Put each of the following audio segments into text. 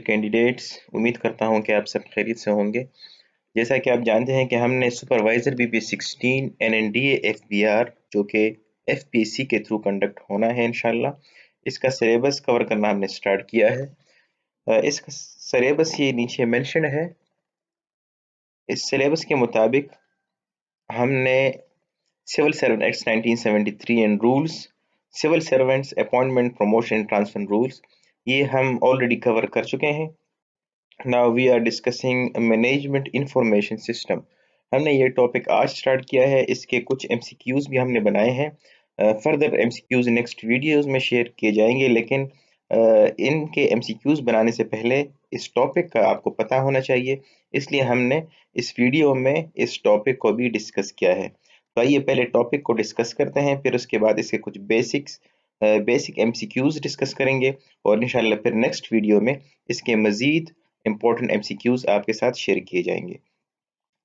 Candidates, उम्मीद करता हूं कि आप सब खैरियत से होंगे। जैसा कि आप जानते हैं कि हमने सुपरवाइजर BPS16 NNDA FBR जो कि FPSC के थ्रू कंडक्ट होना है इंशाल्लाह, इसका सिलेबस कवर करना हमने स्टार्ट किया है। इसका सिलेबस ये नीचे मेंशन है। इस सिलेबस के मुताबिक हमने civil servant act 1973 and rules, civil servants appointment promotion transfer rules, ये हम ऑलरेडी कवर कर चुके हैं। Now we are discussing management information system. हमने ये टॉपिक आज स्टार्ट किया है। इसके कुछ MCQs भी हमने बनाए हैं। फर्दर MCQs नेक्स्ट वीडियोस में शेयर किए जाएंगे, लेकिन इनके MCQs बनाने से पहले इस टॉपिक का आपको पता होना चाहिए, इसलिए हमने इस वीडियो में इस टॉपिक को भी डिस्कस किया है। तो आइए पहले टॉपिक को डिस्कस करते हैं, फिर उसके बाद इसके कुछ बेसिक MCQs डिस्कस करेंगे और इंशाल्लाह फिर नेक्स्ट वीडियो में इसके मज़ीद इम्पोर्टेंट MCQs आपके साथ शेयर किए जाएंगे।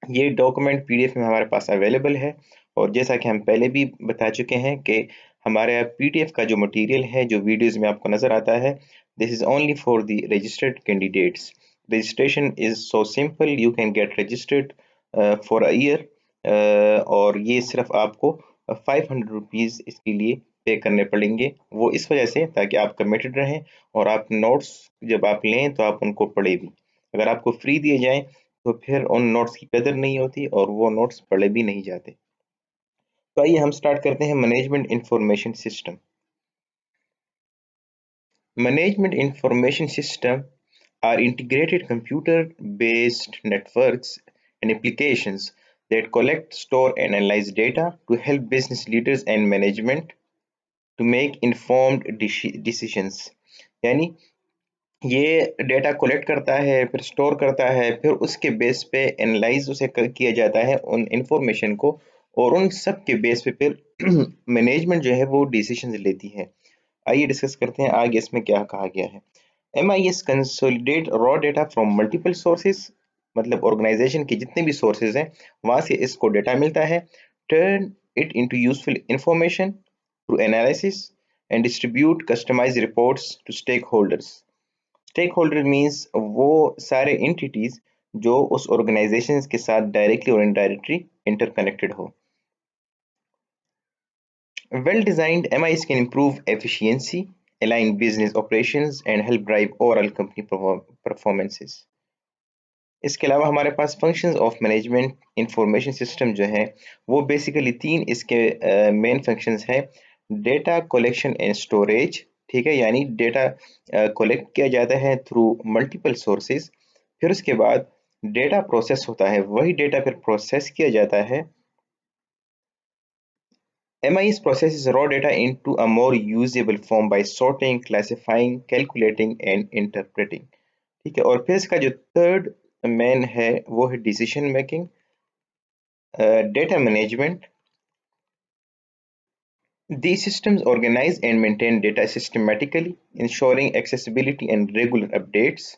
ये डॉक्यूमेंट PDF में हमारे पास अवेलेबल है, और जैसा कि हम पहले भी बता चुके हैं कि हमारे PDF का जो मटेरियल है, जो वीडियोस में आपको नज़र आता है, this is only for the registered candidates. Registration is so simple, you can get registered for a year, और ये सिर्फ आपको 500 रुपीज़ इसके लिए पे करने पड़ेंगे। वो इस वजह से ताकि आप कमिटेड रहें और आप नोट्स जब आप लें तो आप उनको पढ़े भी। अगर आपको फ्री दिए जाएं तो फिर उन नोट्स की कदर नहीं होती और वो नोट्स पढ़े भी नहीं जाते। तो आइए हम स्टार्ट करते हैं management information system. Management information system are integrated computer-based networks and applications that collect, store, and analyze data to help business leaders and management to make informed decisions। यानी ये डेटा कलेक्ट करता है, फिर store करता है, फिर उसके base पे एनालाइज उसे किया जाता है उन इंफॉर्मेशन को, और उन सब के बेस पे फिर मैनेजमेंट जो है वो डिसीजंस लेती है। आइए डिस्कस करते हैं आगे इसमें क्या कहा गया है। MIS consolidate raw data from multiple sources, मतलब ऑर्गेनाइजेशन के जितने भी सोर्सेज हैं वहां से इसको डेटा मिलता है। Turn it into useful information through analysis and distribute customised reports to stakeholders. Stakeholder means वो सारे एंटिटीज जो उस ऑर्गेनाइजेशन के साथ डायरेक्टली और इनडायरेक्टली इंटरकनेक्टेड हो। Well designed MIS can improve efficiency, align business operations and help drive overall company performances। इसके अलावा हमारे पास functions of management information system जो है वो बेसिकली 3 इसके मेन फंक्शंस हैं। डेटा कलेक्शन एंड स्टोरेज, ठीक है, यानी डेटा कलेक्ट किया जाता है थ्रू मल्टीपल सोर्सेज, फिर उसके बाद डेटा प्रोसेस होता है, वही डेटा फिर प्रोसेस किया जाता है। MIS processes raw data into a more usable form by sorting, classifying, calculating and interpreting। ठीक है, और फिर इसका जो थर्ड मेन है वो है decision making, data management. These systems organize and maintain data systematically, ensuring accessibility and regular updates.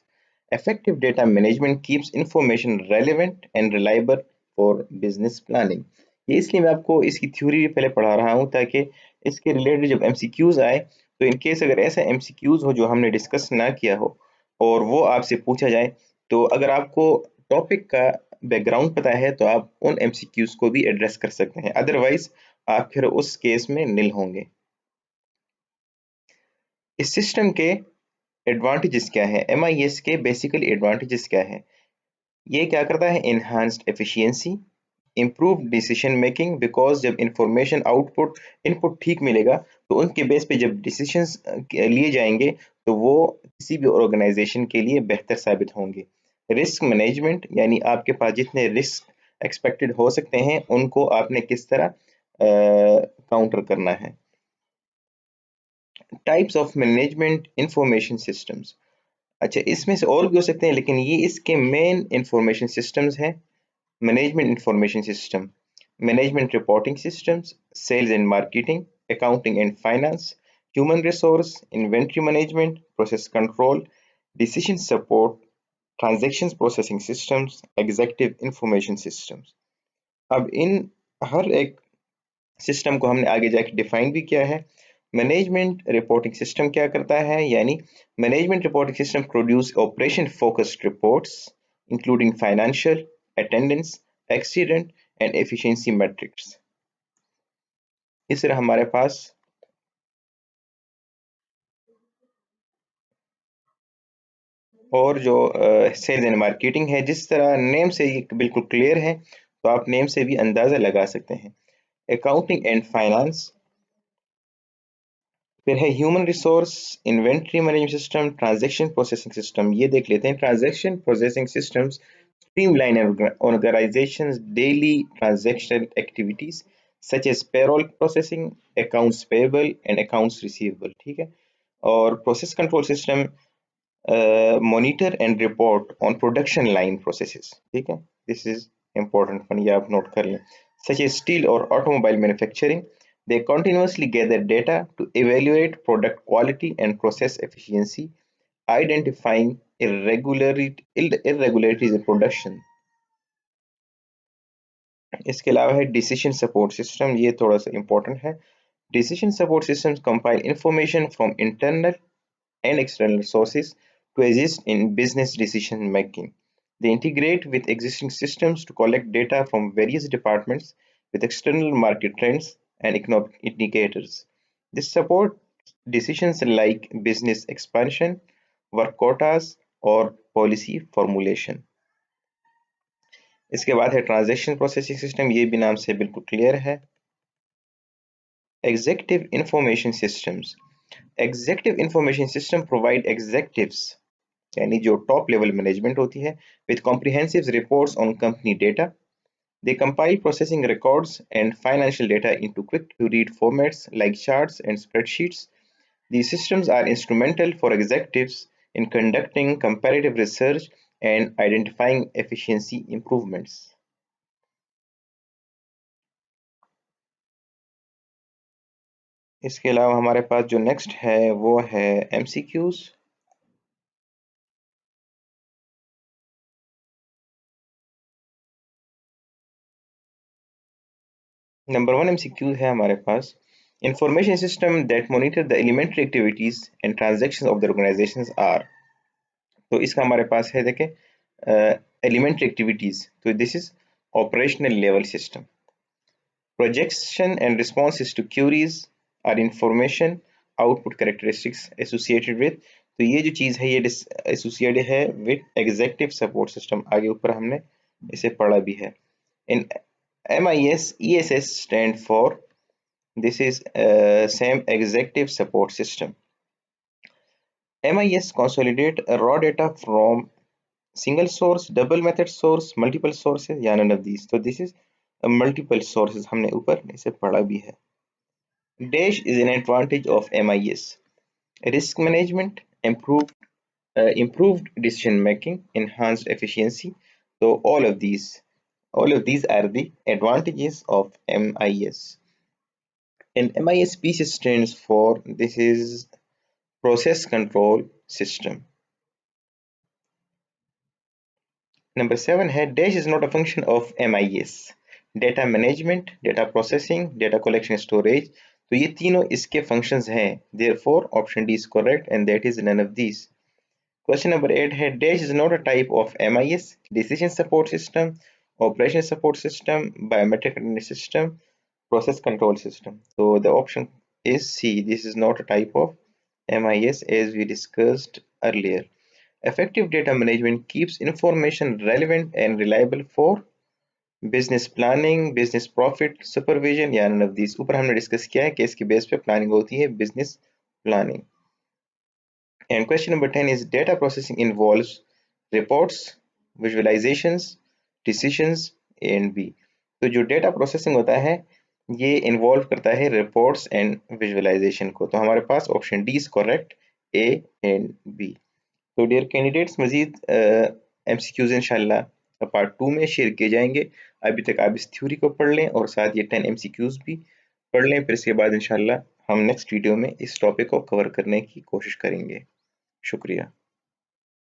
Effective data management keeps information relevant and reliable for business planning। ये इसलिए मैं आपको इसकी थ्योरी भी पहले पढ़ा रहा हूँ ताकि इसके रिलेटेड जब MCQs आए तो इन केस अगर ऐसा MCQs हो जो हमने डिस्कस ना किया हो और वो आपसे पूछा जाए, तो अगर आपको टॉपिक का बैकग्राउंड पता है तो आप उन MCQs को भी एड्रेस कर सकते हैं, अदरवाइज आप फिर उस केस में निल होंगे। इस सिस्टम के एडवांटेजेस क्या है, MIS के बेसिकली एडवांटेजेस क्या है? ये क्या करता है, enhanced efficiency, improve decision making, because जब इंफॉर्मेशन आउटपुट इनपुट ठीक मिलेगा तो उनके बेस पे जब डिसीजंस लिए जाएंगे तो वो किसी भी ऑर्गेनाइजेशन के लिए बेहतर साबित होंगे। रिस्क मैनेजमेंट, यानी आपके पास जितने रिस्क एक्सपेक्टेड हो सकते हैं उनको आपने किस तरह काउंटर करना है। Types of management information systems, अच्छा इसमें से और भी हो सकते हैं लेकिन ये इसके मेन इंफॉर्मेशन सिस्टम्स हैं। Management information system, management reporting systems, sales and marketing, accounting and finance, human resource, inventory management, process control, decision support, transactions processing systems, executive information systems. अब इन हर एक सिस्टम को हमने आगे जाके डिफाइन भी किया है। मैनेजमेंट रिपोर्टिंग सिस्टम क्या करता है, यानी management reporting system produce operation focused reports including financial, attendance, accident and efficiency matrix. इस तरह हमारे पास और जो सेल्स एंड मार्केटिंग है, जिस तरह नेम से ये बिल्कुल क्लियर है, तो आप नेम से भी अंदाजा लगा सकते हैं। अकाउंटिंग एंड फाइनेंस, फिर है human resource, inventory management system, transaction processing system. ये देख लेते हैं। Transaction processing systems streamline organization's daily transactional activities such as payroll processing, accounts payable and accounts receivable, ठीक है। और process control system monitor and report on production line processes, ठीक है। This is important one, ये आप note कर लें। Such as steel और automobile manufacturing, they continuously gather data to evaluate product quality and process efficiency, identifying irregularities in production। इसके अलावा है डिसीजन सपोर्ट सिस्टम, ये थोड़ा सा इंपॉर्टेंट है। Decision support systems compile information from internal and external sources to assist in business decision making. They integrate with existing systems to collect data from various departments with external market trends and economic indicators. This supports decisions like business expansion, work quotas, or policy formulation. इसके बाद है transaction processing system, ये भी नाम से बिल्कुल clear है। Executive information systems, executive information system provide executives यानी जो टॉप लेवल मैनेजमेंट होती है with comprehensive reports on company data. They compile processing records and financial data into quick to read formats like charts and spreadsheets. These systems are instrumental for executives in conducting comparative research and identifying efficiency improvements. इसके अलावा हमारे पास जो next है वो है MCQs। Number 1 MCQ है हमारे पास, information system that monitor the elementary activities and transactions of the organisations are. तो इसका हमारे पास है देखें एलिमेंट्री एक्टिविटीज, तो this is operational level system. Projection and responses to queries are information output characteristics associated with. तो ये जो चीज़ है ये एसोसिएटेड है विद एग्जीक्यूटिव सपोर्ट सिस्टम, आगे ऊपर हमने इसे पढ़ा भी है। इन MIS ESS stand for, this is same executive support system. MIS consolidate raw data from single source, double method source, multiple sources या none of these. तो this is multiple sources, हमने ऊपर इसे पढ़ा भी है। Dash is an advantage of MIS: risk management, improved decision making, enhanced efficiency. So all of these are the advantages of MIS. And MISP stands for, this is process control system. Number 7 है dash is not a function of MIS: data management, data processing, data collection, storage। तो ये तीनों इसके functions हैं, therefore option D is correct and that is none of these. Question number 8 है dash is not a type of MIS: decision support system, operation support system, biometric attendance system, process control system. So the option is C, this is not a type of MIS as we discussed earlier. Effective data management keeps information relevant and reliable for business planning, business profit, supervision या none of these। ऊपर हमने discuss किया है कि इसकी base पे planning होती है, business planning। And question number 10 is data processing involves reports, visualizations, decisions A and B। तो जो डेटा प्रोसेसिंग होता है ये इन्वॉल्व करता है रिपोर्ट्स एंड विजुअलाइजेशन को। तो हमारे पास option D is correct, A and B. तो डियर कैंडिडेट्स, मजीद MCQs इंशाल्लाह पार्ट 2 में शेयर किए जाएंगे। अभी तक आप इस थ्योरी को पढ़ लें और साथ ये 10 MCQs भी पढ़ लें, फिर इसके बाद इंशाल्लाह हम नेक्स्ट वीडियो में इस टॉपिक को कवर करने की कोशिश करेंगे। शुक्रिया।